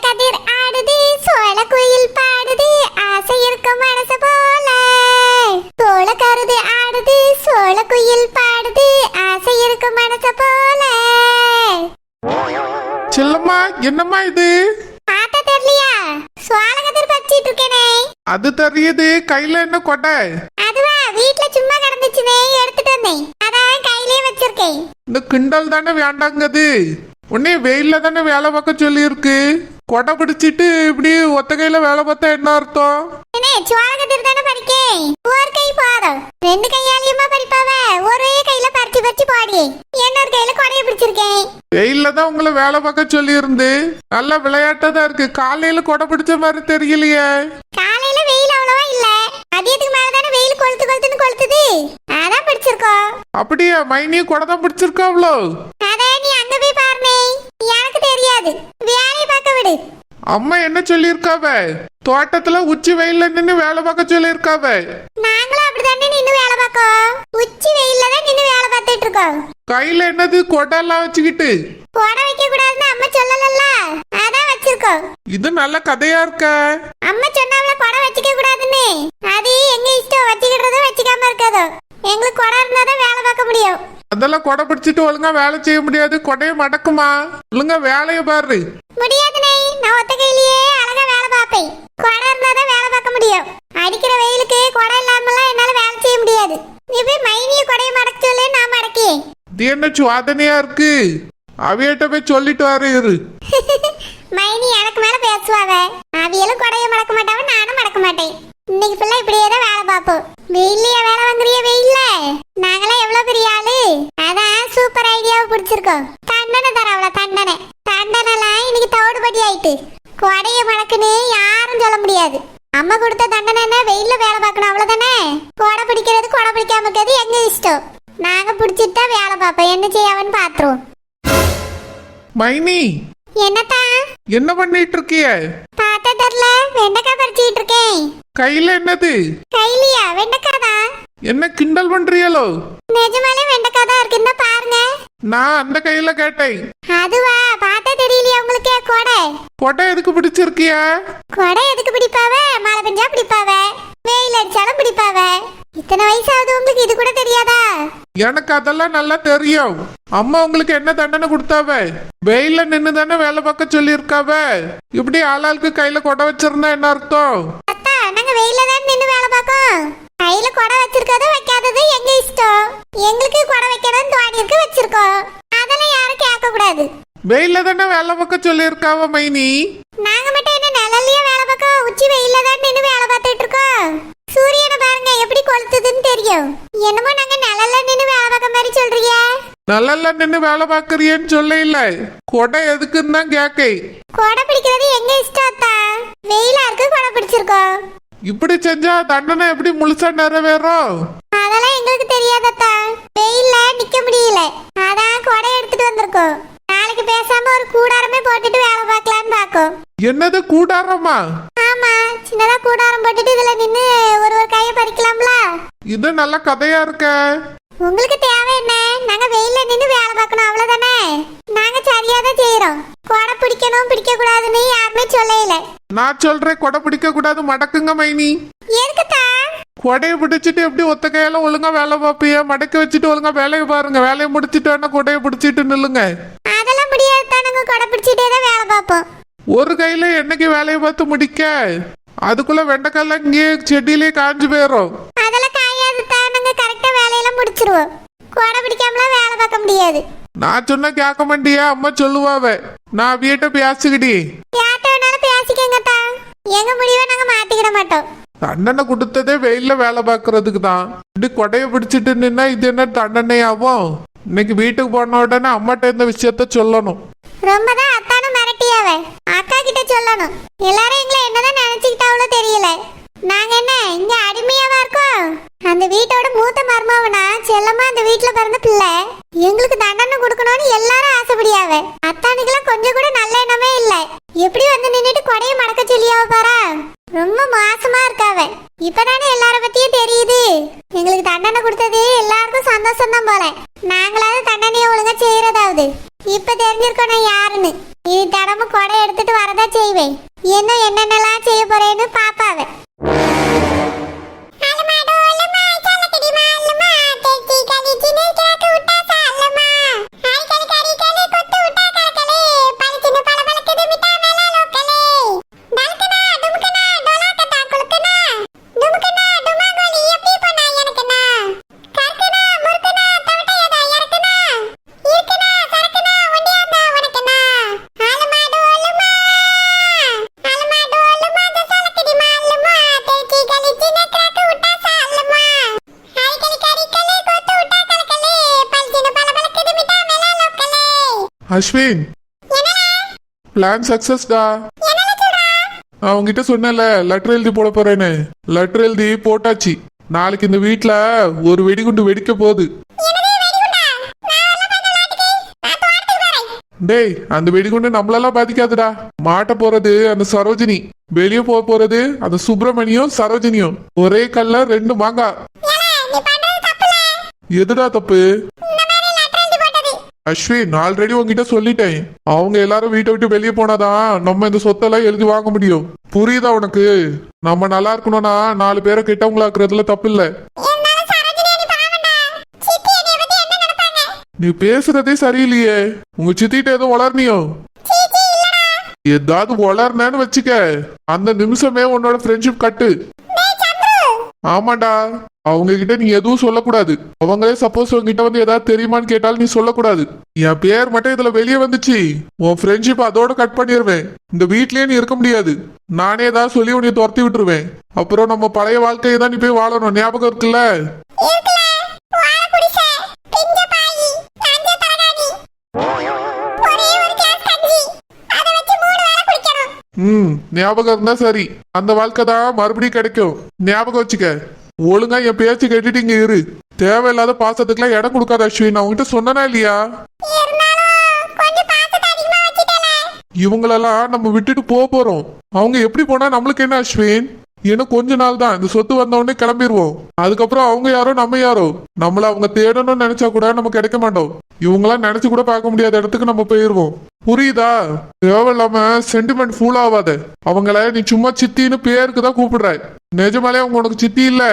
கதிர் ஆடுது, சோள குயில் பாடுது, ஆசை இருக்கும் மனசு போல. சோள கருது ஆடுது, சோள குயில் பாடுது, ஆசை இருக்கும் மனசு போல. செல்லம்மா, என்னம்மா இது? பாத்தா தெரியலையா? சோள கதிர் பறிச்சிட்டு இருக்கேனே. அது தெரியுது, கையில என்ன கொடை? அதுவா, வீட்ல சும்மா கிடந்துச்சுனே, எடுத்துட்டு வந்தேன். அதான் கையிலே வச்சிருக்கேன். இந்த கிண்டல் தானே வேண்டாங்கது. உடனே வெயில்ல தானே வேலை பார்க்க சொல்லி இருக்கு. கொடை பிடிச்சிட்டு இப்படி ஒத்த கையில வேலை பார்த்தா என்ன அர்த்தம்? என்ன சோள கதிர் தானே பறிக்கேன். ஒரு கை போதும், ரெண்டு கையாலியுமா பறிப்பாவ. ஒரே கையில பறிச்சு பறிச்சு போடி. இன்னொரு கையில கொடைய பிடிச்சிருக்கேன். வெயில்ல தான் உங்களை வேலை பார்க்க சொல்லி இருந்து நல்லா விளையாட்டா தான் இருக்கு. காலையில கொடை பிடிச்ச மாதிரி தெரியலையே. காலையில வெயில் அவ்வளவா இல்ல, மதியத்துக்கு மேலதானே வெயில் கொளுத்து கொளுத்துன்னு கொளுத்துது. அதான் பிடிச்சிருக்கோம். அப்படியா? மைனியும் கொடை தான் பிடிச்சிருக்காவ்ளோ? அதே நீ அங்க போய் பாருனே, எனக்கு தெரியாது. வேலையை பார்க்க விடு. அம்மா என்ன சொல்லியிருக்காவ? தோட்டத்துல உச்சி வெயில்ல நின்னு வேலை பார்க்க சொல்லியிருக்காவ. நாங்களும் அப்படிதானே நின்னு வேலை பார்க்கோம். உச்சி வெயில்ல தான் நின்னு வேலை பார்த்துட்டு இருக்கோம். கையில என்னது கொடை எல்லாம் வச்சுக்கிட்டு? போட வைக்க கூடாதுன்னு அம்மா சொல்லலல்ல, அதான் வச்சிருக்கோம். இது நல்ல கதையா இருக்க. அம்மா சொன்னாவல கொடை வச்சுக்க கூடாதுன்னு. அது எங்க இஷ்டம், வச்சுக்கிறதோ வச்சுக்காம இருக்கதோ. எங்களுக்கு கொடை இருந்தாதான் வேலை பார்க்க முடியும். அதெல்லாம் கொடை பிடிச்சிட்டு ஒழுங்கா வேலை செய்ய முடியாது. கொடையை மடக்குமா? ஒழுங்கா வேலையை பாரு. முடியாதுனே, நான் ஒத்த கையிலேயே அழகா வேலை பார்ப்பேன். கொடை இருந்தாதான் வேலை பார்க்க முடியும். அடிக்கிற வெயிலுக்கு கொடை இல்லாமலாம் என்னால வேலை செய்ய முடியாது. நீ போய் மைனிய கொடையை மடக்க சொல்லு, நான் மடக்கேன். இது என்ன சுவாதனையா இருக்கு? அவியிட்ட போய் சொல்லிட்டு வர இரு. மைனி எனக்கு மேல பேசுவாவ. அவியலும் கொடையை மடக்க மாட்டாவ, நானும் மடக்க மாட்டேன். இன்னைக்கு ஃபுல்லா இப்படியே தான் வேலை பார்ப்போம். வெயிலையா வேலை வாங்குறிய? வெயில்ல நாங்களாம் எவ்வளவு பெரிய ஆளு. அதான் சூப்பர் ஐடியாவை பிடிச்சிருக்கோம். தண்டனை தரவள, தண்டனை தண்டனைலாம் இன்னைக்கு தவிடுபடி ஆயிட்டு. கொடைய மடக்குன்னு யாரும் சொல்ல முடியாது. அம்மா கொடுத்த தண்டனை என்ன? வெயில்ல வேலை பார்க்கணும், அவ்வளவுதானே. கொடை பிடிக்கிறது கொடை பிடிக்காம இருக்கிறது எங்க இஷ்டம். நாங்க பிடிச்சிட்டு தான் வேலை பார்ப்போம். என்ன செய்யவன்னு பாத்துருவோம். மைனி, என்னத்தா என்ன பண்ணிட்டு இருக்கிய? பார்த்தா தெரியல, வெண்டைக்காய் பறிச்சுட்டு இருக்கேன். கையில என்னது? கைலியா? வெண்டைக்காய் தான். என்ன கிண்டல் பண்றியலோ? நிஜமாலே வெண்டைக்காய் தான் இருக்கு, இந்த பாருங்க. நான் அந்த கையில கேட்டேன். அதுவா, பார்த்தா தெரியலையா உங்களுக்கு? கொடை கொடை எதுக்கு பிடிச்சிருக்கிய? கொடை எதுக்கு பிடிப்பாவ? மழை பெஞ்சா பிடிப்பாவ, வெயில் அடிச்சாலும் பிடிப்பாவ. இத்தனை வயசாவது உங்களுக்கு இது கூட தெரியாதா? எனக்கு அதெல்லாம் நல்லா தெரியும். அம்மா உங்களுக்கு என்ன தண்டனை கொடுத்தாவ? வெயில்ல நின்னு தானே வேலை பார்க்க சொல்லி இருக்காவ. இப்படி ஆளாளுக்கு கையில கொடை வச்சிருந்தா என்ன அர்த்தம்? அத்தா, நாங்க வெயில்ல தான் நின்னு வேலை பார்க்கோம். கையில கொடை வச்சிருக்கதோ வைக்காதது எங்க இஷ்டம். எங்களுக்கு கொடை வைக்கணும்னு தோணி இருக்கு, வச்சிருக்கோம். அதெல்லாம் யாரும் கேட்க கூடாது. வெயில்ல தானே வேலை பார்க்க சொல்லி இருக்காவ மைனி. நாங்க மட்டும் என்ன நிழல்லயே வேலை பார்க்கோம்? உச்சி வெயில்ல தான் நின்னு வேலை பார்த்துட்டு இருக்கோம். சூரியனை பாருங்க எப்படி கொளுத்துதுன்னு தெரியும். என்னமோ நாங்க நிழல்ல நின்னு வேலை பார்க்க மாதிரி சொல்றீங்க. நல்லா நின்னு வேலை பாக்குறியன்னு சொல்ல இல்ல, கொடை எதுக்குன்னு தான் கேக்கை. கொடை பிடிக்கிறது எங்க இஷ்டம் தான். வெயிலா இருக்கு, கொடை பிடிச்சிருக்கோம். இப்படி செஞ்சா தண்டனை எப்படி முழுசா நிறைவேறும்? அதெல்லாம் எங்களுக்கு தெரியாதத்தா. வெயில்ல நிக்க முடியல, அதான் கொடை எடுத்துட்டு வந்திருக்கோம். நாளைக்கு பேசாம ஒரு கூடாரமே போட்டுட்டு வேலை பார்க்கலான்னு பாக்கோம். என்னது கூடாரமா? ஆமா, சின்னதா கூடாரம் போட்டுட்டு இதுல நின்னு ஒரு ஒரு கையை பறிக்கலாம்ல. இது நல்ல கதையா இருக்க. உங்களுக்கு தேவை என்ன? நாங்க வெயில்ல நின்னு வேலை பார்க்கணும், அவ்வளவுதானே. நாங்க சரியாதான் செய்யறோம். கொடை பிடிக்கணும் பிடிக்க கூடாதுன்னு யாருமே சொல்லல. நான் சொல்றேன், கொடை பிடிக்க கூடாது, மடக்குங்க மைனி. எதுக்குத்தா? கொடையை பிடிச்சிட்டு எப்படி ஒத்த கையால ஒழுங்கா வேலை பார்ப்பிய? மடக்க வச்சுட்டு ஒழுங்கா வேலையை பாருங்க. வேலையை முடிச்சிட்டு வேணா கொடையை பிடிச்சிட்டு நில்லுங்க. அதெல்லாம் முடியாதுதான், நாங்க கொடை பிடிச்சிட்டே தான் வேலை பார்ப்போம். ஒரு கையில என்னைக்கு வேலையை பார்த்து முடிக்க? அதுக்குள்ள வெண்டைக்கால இங்கே செடியிலே காஞ்சு போயிடும். அதெல்லாம் காயாதுதான், நாங்க கரெக்டா வேலையெல்லாம் முடிச்சிருவோம். கொடை பிடிக்காமலாம் வேலை பார்க்க முடியாது. நான் சொன்னா கேட்க மாட்டியா? அம்மா சொல்லுவாவ. நான் வீட்டை பேசிக்கிடி. யார்கிட்ட வேணாலும் பேசிக்கங்கத்தா. எங்க முடிவை நாங்க மாத்திக்கிட மாட்டோம். தண்டனை கொடுத்ததே வெயில்ல வேலை பார்க்கறதுக்கு தான். இப்படி கொடையை பிடிச்சிட்டு நின்னா இது என்ன தண்டனையாவும்? இன்னைக்கு வீட்டுக்கு போன உடனே அம்மாட்ட இந்த விஷயத்த சொல்லணும். ரொம்பதான் அத்தானும் மிரட்டியாவ. அக்கா கிட்ட சொல்லணும். எல்லாரும் எங்களை என்னதான் நினைச்சுக்கிட்டாவளோ தெரியல. நாங்க என்ன இங்க அடிமையாவா இருக்கோம்? அந்த வீட்டோட மூத்த மருமவனா செல்லமா அந்த வீட்டுல பிறந்த பிள்ளை. எங்களுக்கு தண்டனை கொடுக்கணும்னு எல்லாரும் ஆசைப்படியாவ. அத்தானுக்கெல்லாம் கொஞ்சம் கூட நல்ல எண்ணமே இல்ல. எப்படி வந்து நின்னுட்டு கொடையை மடக்க சொல்லியாவ பாரா. ரொம்ப மோசமா இருக்காவ. இப்பதானே எல்லார பத்தியும் தெரியுது. எங்களுக்கு தண்டனை கொடுத்தது எல்லாருக்கும் சந்தோஷம் தான் போல. நாங்களாவது தண்டனையை ஒழுங்கா செய்யறதாவது. இப்ப தெரிஞ்சிருக்கோம் நான் யாருன்னு. இது தடமும் கொடை எடுத்துட்டு கூட்டிட்டு வரதா செய்வேன். இன்னும் என்னென்னலாம் செய்ய போறேன்னு பாப்பாவே. அஸ்வின், பிளான் சக்சஸ்டா. நான் உங்ககிட்ட சொன்னேன்ல லெட்டர் எழுதி போட போறேன்னு. லெட்டர் எழுதி போட்டாச்சு. நாளைக்கு இந்த வீட்ல ஒரு வெடிகுண்டு வெடிக்க போகுது. டேய், அந்த வெடிகுண்டு நம்மளெல்லாம் பாதிக்காதுடா. மாட்ட போறது அந்த சரோஜினி, வெளியே போக போறது அந்த சுப்பிரமணியம் சரோஜினியும். ஒரே கல்ல ரெண்டு மாங்காய். எதுடா தப்பு? அஸ்வின், ஆல்ரெடி உங்ககிட்ட சொல்லிட்டேன். அவங்க எல்லாரும் வீட்டை விட்டு வெளியே போனாதான் நம்ம இந்த சொத்தெல்லாம் எழுதி வாங்க முடியும். புரியுதா உனக்கு? நம்ம நல்லா இருக்கணும்னா 4 பேரை கெட்டவங்களாக்குறதுல தப்பு இல்ல. நீ பேசுறதே சரியில்லையே. உங்க சித்திட்ட எதுவும் வளர்னியோ? ஏதாவது வளர்னேன்னு வச்சுக்க, அந்த நிமிஷமே உன்னோட ஃப்ரெண்ட்ஷிப் கட்டு. ஆமாண்டா, அவங்க கிட்ட நீ எதுவும் சொல்லக்கூடாது. அவங்களே சப்போஸ் உங்ககிட்ட வந்து ஏதாவது தெரியுமான்னு கேட்டாலும் நீ சொல்லக்கூடாது. என் பேர் மட்டும் இதுல வெளியே வந்துச்சு, உன் ஃப்ரெண்ட்ஷிப் அதோட கட் பண்ணிடுவேன். இந்த வீட்லயே நீ இருக்க முடியாது. நானே ஏதாவது சொல்லி உன்னை துரத்தி விட்டுருவேன். அப்புறம் நம்ம பழைய வாழ்க்கையை தான் நீ போய் வாழணும். ஞாபகம் இருக்குல்ல? ஞாபகம் இருந்தா சரி. அந்த வாழ்க்கை தான் மறுபடியும் கிடைக்கும். ஞாபகம் வச்சுக்க. ஒழுங்கா என் பேச்சு கேட்டுட்டு இங்க இரு. தேவையில்லாத பாசத்துக்குலாம் இடம் கொடுக்காத அஸ்வின். நான் உங்ககிட்ட சொன்னனா இல்லையா? இவங்களெல்லாம் நம்ம விட்டுட்டு போறோம். அவங்க எப்படி போனா நம்மளுக்கு என்ன அஸ்வின்? இன்னும் கொஞ்ச நாள் தான். இந்த சொத்து வந்த உடனே கிளம்பிடுவோம். அதுக்கப்புறம் அவங்க யாரோ நம்ம யாரோ. நம்மள அவங்க தேடணும்னு நினைச்சா கூட நம்ம கிடைக்க மாட்டோம். இவங்களாம் நினைச்சு கூட பார்க்க முடியாத இடத்துக்கு நம்ம போயிருவோம். புரியுதா? தேவையில்லாம சென்டிமெண்ட் ஃபுல் ஆகாத. அவங்கள நீ சும்மா சித்தின்னு பேருக்கு தான் கூப்பிடுற. நிஜமாலே அவங்க உனக்கு சித்தி இல்ல.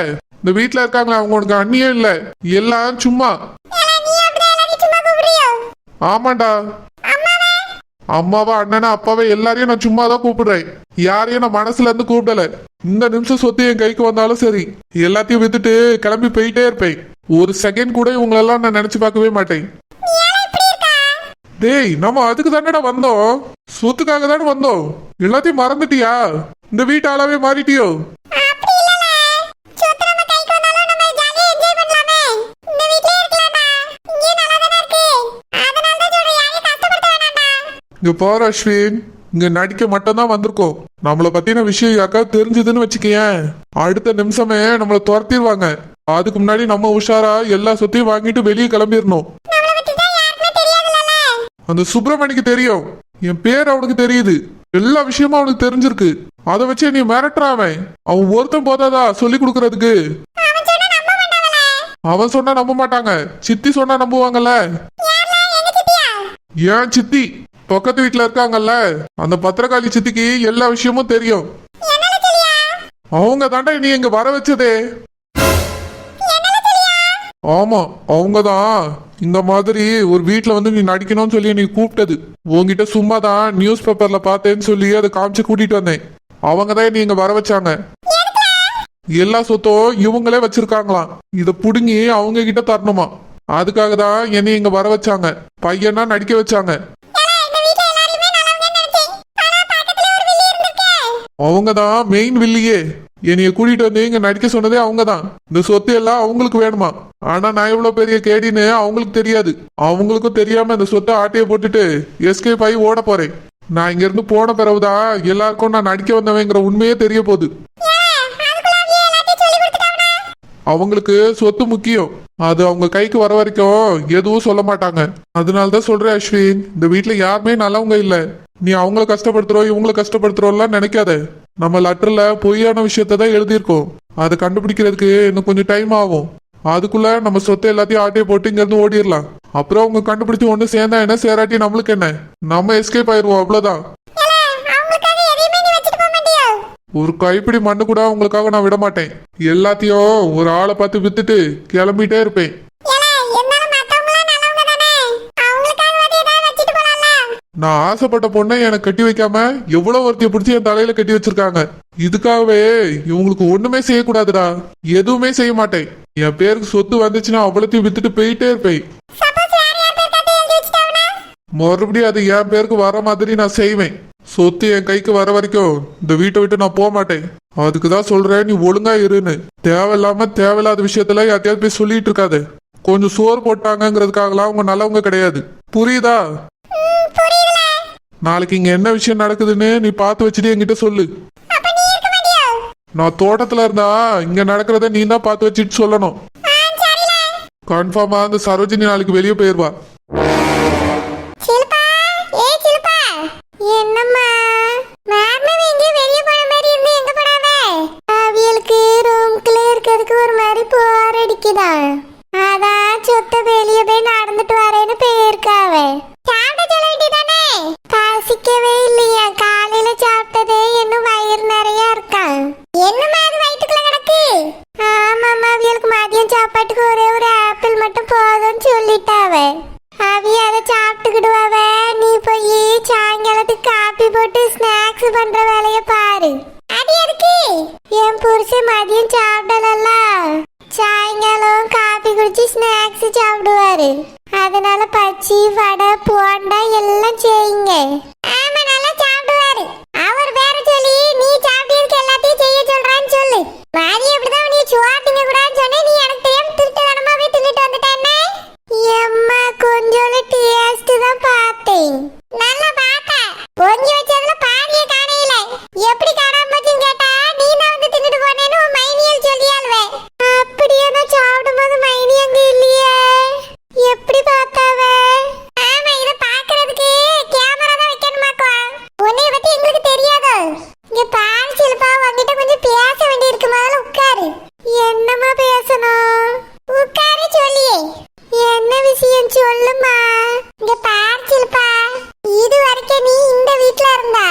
இந்த வீட்டுல இருக்காங்களே அவங்க உனக்கு அண்ணியே இல்ல. எல்லாம் சும்மா. ஆமாண்டா, அம்மாவா அண்ணனா அப்பாவை எல்லாரையும் நான் சும்மா தான் கூப்பிடுறேன். யாரையும் நான் மனசுல இருந்து கூப்பிடல. இந்த நிமிஷம் சொத்து என் கைக்கு வந்தாலும் சரி, எல்லாத்தையும் வித்துட்டு கிளம்பி போயிட்டே இருப்பேன். ஒரு செகண்ட் கூட இவங்களெல்லாம் நான் நினைச்சு பார்க்கவே மாட்டேன். டேய், நம்ம அதுக்கு தானடா வந்தோம். சொத்துக்காக தானே வந்தோம். எல்லாத்தையும் மறந்துட்டியா? இந்த வீட்டு ஆளாவே மாறிட்டியோ? இங்க பாரு அஸ்வின், இங்க நடிக்க மட்டும் தான் வந்திருக்கோம். நம்மளை பத்தின விஷயம் யாக்கா தெரிஞ்சதுன்னு வச்சுக்கேன், அடுத்த நிமிஷமே நம்மளை துரத்திடுவாங்க. அதுக்கு முன்னாடி நம்ம உஷாரா எல்லா சொத்தையும் வாங்கிட்டு வெளியே கிளம்பிடணும். அந்த சுப்பிரமணிக்கு தெரியும், என் பேர் அவனுக்கு தெரியுது, எல்லா விஷயமும் அவனுக்கு தெரிஞ்சிருக்கு. அதை வச்சு நீ மிரட்டுறாவன். அவன் ஒருத்தன் போதாதா சொல்லி கொடுக்கறதுக்கு? அவன் சொன்னா நம்ப மாட்டாங்க, சித்தி சொன்னா நம்புவாங்கல்ல. ஏன் சித்தி பக்கத்து வீட்டுல இருக்காங்கல்ல, அந்த பத்திரகாளி சித்திக்கு எல்லா விஷயமும் தெரியும். அவங்க தாண்டா நீ இங்க வர வச்சதே. ஆமா, அவங்கதான் இந்த மாதிரி ஒரு வீட்டுல வந்து நீ நடிக்கணும்னு சொல்லி நீ கூப்பிட்டது. உங்ககிட்ட சும்மா தான் நியூஸ் பேப்பர்ல பார்த்தேன்னு சொல்லி அதை காமிச்சு கூட்டிட்டு வந்தேன். அவங்கதான் நீ இங்க வர வச்சாங்க. எல்லா சொத்தும் இவங்களே வச்சிருக்காங்களாம். இத புடுங்கி அவங்க கிட்ட தரணுமா. அதுக்காக தான் என்னை இங்க வர வச்சாங்க. பையனா நடிக்க வச்சாங்க. அவங்கதான் மெயின் வில்லியே. என்னைய கூட்டிட்டு வந்து இங்க நடிக்க சொன்னதே அவங்கதான். இந்த சொத்து எல்லாம் அவங்களுக்கு வேணுமா. ஆனா நான் இவ்வளவு பெரிய கேடின்னு அவங்களுக்கு தெரியாது. அவங்களுக்கும் தெரியாம இந்த சொத்தை ஆட்டைய போட்டுட்டு எஸ்கேப் ஆகி ஓட போறேன். நான் இங்க இருந்து போன பிறகுதான் எல்லாருக்கும் நான் நடிக்க வந்தவங்கிற உண்மையே தெரிய போகுது. அவங்களுக்கு சொத்து முக்கியம். அது அவங்க கைக்கு வர வரைக்கும் எதுவும் சொல்ல மாட்டாங்க. அதனாலதான் சொல்றேன் அஸ்வின், இந்த வீட்டுல யாருமே நல்லவங்க இல்ல. நீ அவங்கள கஷ்டப்படுத்துறோம் இவங்கள கஷ்டப்படுத்துறோம்லாம் நினைக்காத. நம்ம லெட்டர்ல பொய்யான விஷயத்தான் எழுதியிருக்கோம். அதை கண்டுபிடிக்கிறதுக்கு இன்னும் கொஞ்சம் டைம் ஆகும். அதுக்குள்ள நம்ம சொத்தை எல்லாத்தையும் ஆட்டையை போட்டு இங்க இருந்து ஓடிடலாம். அப்புறம் அவங்க கண்டுபிடிச்சு ஒண்ணு சேர்ந்தா என்ன, சேராட்டி நம்மளுக்கு என்ன, நம்ம எஸ்கேப் ஆயிருவோம். அவ்வளவுதான். ஒரு கைப்பிடி மண்ணு கூட உங்களுக்காக நான் விட மாட்டேன். எல்லாத்தையும் ஒரு ஆளை பார்த்து வித்துட்டு கிளம்பிட்டே இருப்பேன். நான் ஆசைப்பட்ட பொண்ணை எனக்கு கட்டி வைக்காம எவ்வளவு ஒருத்திய பிடிச்சி என் தலையில கட்டி வச்சிருக்காங்க. இதுக்காகவே இவங்களுக்கு ஒண்ணுமே செய்யக்கூடாதுடா. எதுவுமே செய்ய மாட்டேன். என் பேருக்கு சொத்து வந்துச்சுன்னா அவ்வளோத்தையும் வித்துட்டு போயிட்டே இருப்பேன். மறுபடியும் அது என் பேருக்கு வர மாதிரி நான் செய்வேன். சொத்து என் கைக்கு வர வரைக்கும் இந்த வீட்டை விட்டு நான் போக மாட்டேன். அதுக்குதான் சொல்றேன், நீ ஒழுங்கா இருன்னு. தேவையில்லாத விஷயத்துல யார்ட்டையாவது போய் சொல்லிட்டு இருக்காது. கொஞ்சம் சோறு போட்டாங்கிறதுக்காகலாம் அவங்க நல்லவங்க கிடையாது. புரியுதா? நாளைக்கு இங்க என்ன விஷயம் நடக்குதுன்னு நீ பார்த்து வச்சுட்டு என்கிட்ட சொல்லு. நான் தோட்டத்துல இருந்தா இங்க நடக்கிறத நீ தான் பார்த்து வச்சுட்டு சொல்லணும். கன்ஃபார்மா அந்த சரோஜினி நாளைக்கு வெளியே போயிருவா. என்னம்மா நார்மலா எங்க வெளிய போற மாதிரி இருந்து எங்க போறாவே? அவியலுக்கு ரூம்க்குள்ள இருக்கிறதுக்கு ஒரு மாதிரி போர் அடிக்குதா. அதான் சொத்த வெளிய போய் நடந்துட்டு வரேன்னு போயிருக்காவே. சாப்பிட சொல்ல வேண்டியதானே? பசிக்கவே இல்லையா? காலையில சாப்பிட்டதே இன்னும் வயிறு நிறைய இருக்கா. என்னம்மா அது வயிற்றுக்குள்ள கிடக்கு? ஆமாம்மா, அவியலுக்கு மதியம் சாப்பாட்டுக்கு ஒரே ஒரு ஆப்பிள் மட்டும் போதும்னு சொல்லிட்டாவே. அவிய அதை சாப்பிட்டுக்கிடுவாவ. நீ போய் சாயங்காலத்துக்கு காப்பி போட்டு ஸ்நாக்ஸ் பண்ற வேலைய பாரு. அது எதுக்கு? என் புருஷன் மதியம் சாப்பிடல, சாயங்காலம் காப்பி குடிச்சு ஸ்நாக்ஸ் சாப்பிடுவாரு. அதனால பச்சி வடை போண்டா எல்லாம் செய்யுங்க. ஆமா, நல்லா சாப்பிடுவாரு. அவர் வேற சொல்லி நீ சாப்பிட்டதுக்கு எல்லாத்தையும் செய்ய சொல்றான்னு சொல்லு. மதியம் எப்படிதான் நீ சோத்திங்க கூடாதுன்னு சொன்னே. நீ எனக்கு தெரியாம திருட்டுத்தனமாவே தின்னுட்டு வந்துட்டேன்னு. எம்மா கொஞ்சோல டேஸ்ட் தான் பார்த்தேன். நல்லா பார்த்தேன். பொங்கி வச்சதுல பாதியே காணையில. எப்படி காணாம போச்சுன்னு கேட்டா நீ தான் வந்து தின்னுட்டு போனேன்னு உன் மைனியல் சொல்லியாளுவே. அப்படியே நான் சாப்பிடும்போது மைனி அங்க இல்லையே. எப்படி பார்த்தாவ? ஆமா, இத பாக்குறதுக்கு கேமரா தான் வைக்கணுமாக்கா. உன்னைய பத்தி எங்களுக்கு தெரியாது. இங்க பால் சிலப்பா உங்ககிட்ட கொஞ்சம் பேச வேண்டியிருக்கு. முதல்ல உட்காரு. என்னம்மா பேசணும்? உட்காரு சொல்லியே. என்ன விஷயம் சொல்லுமா? இங்க பார்ச்சில்பா, இது வரைக்கும் நீ இந்த வீட்ல இருந்தா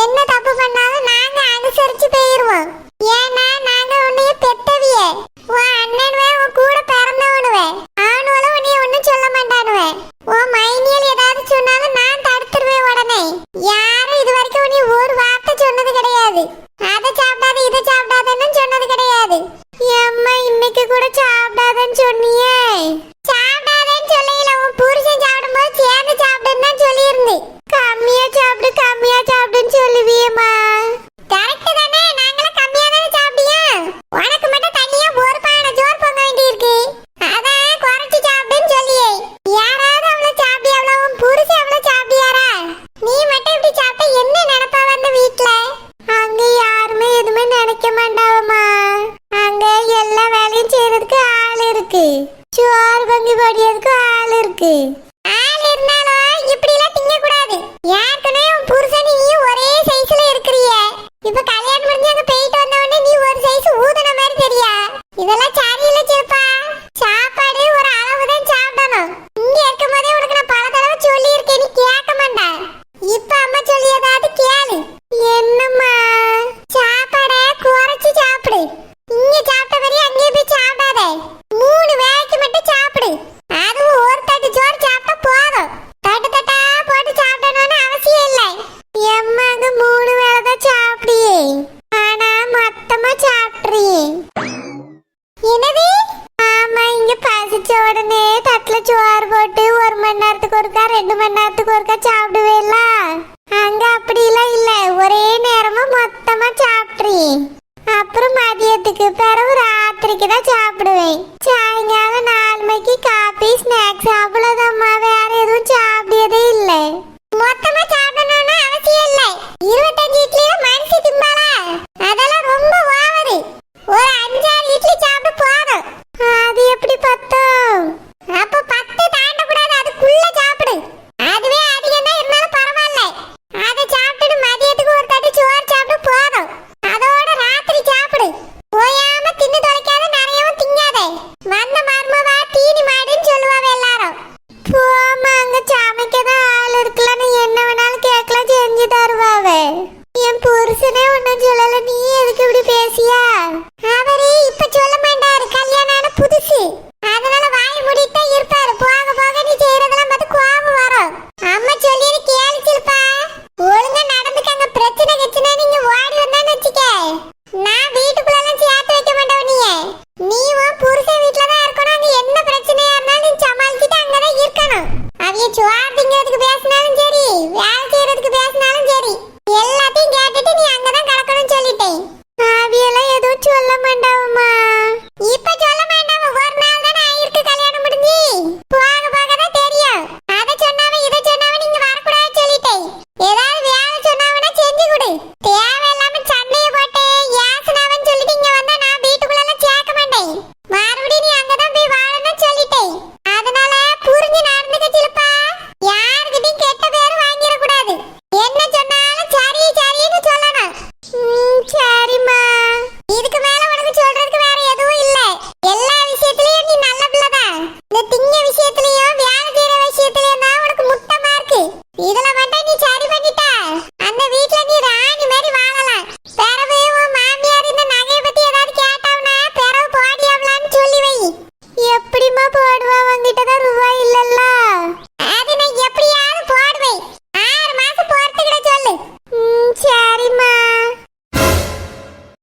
என்ன தப்பு பண்ணாலும் நாங்க அனுசரிச்சு போயிருவோம். ஏன்னா நாங்க உன்னைய பெத்தவியே. உன் அண்ணனுவே உன் கூட பிறந்தவனுவே. அவனுவல உன்னைய ஒன்னும் சொல்ல மாட்டானுவே. உன் மைனியல் ஏதாவது சொன்னாலும் நான் தடுத்துருவேன் உடனே. யாரும் இது வரைக்கும் உன்னைய ஒரு வார்த்தை சொன்னது கிடையாது. அதை சாப்பிடாத இதை சாப்பிடாதன்னு சொன்னது கிடையாது. அம்மா இன்னைக்கு கூட சாப்பிடாதன்னு சொன்னியே. சாப்பிடாதன்னு சொல்லையில உன் புருஷன் சாப்பிடும்போது சேர்ந்து சாப்பிடுன்னு தான் சொல்லியிருந்து. கம்மியா சாப்பிடுன்னு சொல்லுவியம்மா. கரெக்ட் தானே? நாங்களும் கம்மியா தானே சாப்பிடியா? உனக்கு மட்டும் தனியா ஒரு பானை சோறு பொங்க வேண்டியிருக்கு. அதான் குறைச்சு சாப்பிடுன்னு சொல்லியே. யாராவது அவ்வளவு சாப்பிடியாவளோ? உன் புருஷன் அவ்வளவு சாப்பிடியாரா? நீ மட்டும் இப்படி சாப்பிட்டா என்ன நினைப்பா வந்து வீட்டுல? அங்க யாருமே எதுவுமே நினைக்க மாட்டாவம்மா. அங்க எல்லா வேலையும் செய்யறதுக்கு ஆள் இருக்கு. சோறு பொங்கி போடியதுக்கு ஆள் இருக்கு. ஆள் இருந்தாலும் இப்படி எல்லாம் திங்க கூடாது. ஏற்கனவே உன் புருஷன் நீயும் ஒரே சைஸ்ல இருக்கிறிய. இப்ப கல்யாணம் முடிஞ்சு அங்க போயிட்டு வந்த உடனே நீ ஒரு சைஸ் ஊதுன மாதிரி தெரியா. இதெல்லாம் சரியில்லை சிலப்பா. சாப்பாடு ஒரு அளவுதான் சாப்பிடணும். இங்க இருக்கும் போதே உனக்கு நான் பல தடவை சொல்லி இருக்கேன், நீ கேட்க மாட்டேன். இப்ப அம்மா சொல்லியதாவது கேளு. என்னம்மா? சாப்பாட குறைச்சு சாப்பிடு. இங்க சாப்பிட்ட மாதிரி அங்கேயே போய் சாப்பிடாத. 3 வேளைக்கு மட்டும் சாப்பிடு. அதுவும் ஒரு தட்டு சோறு சாப்பிட்டா போதும். தட்டு தட்டா போட்டு சாப்பிடணும்னு அவசியம் இல்லை. எம்மாங்க 3 வேளை தான் சாப்பிடியே, ஆனா மொத்தமா சாப்பிட்றியே. என்னது? ஆமா, இங்க பசிச்ச உடனே தட்டுல சோறு போட்டு 1 மணி நேரத்துக்கு ஒருக்கா 2 மணி நேரத்துக்கு ஒருக்கா சாப்பிடுவேல. அங்க அப்படிலாம் இல்ல, ஒரே நேரமா மொத்தமா சாப்பிட்றியே. அப்புறம் மதியத்துக்கு பிறகு ராத்திரிக்கு தான் சாப்பிடுவேன்.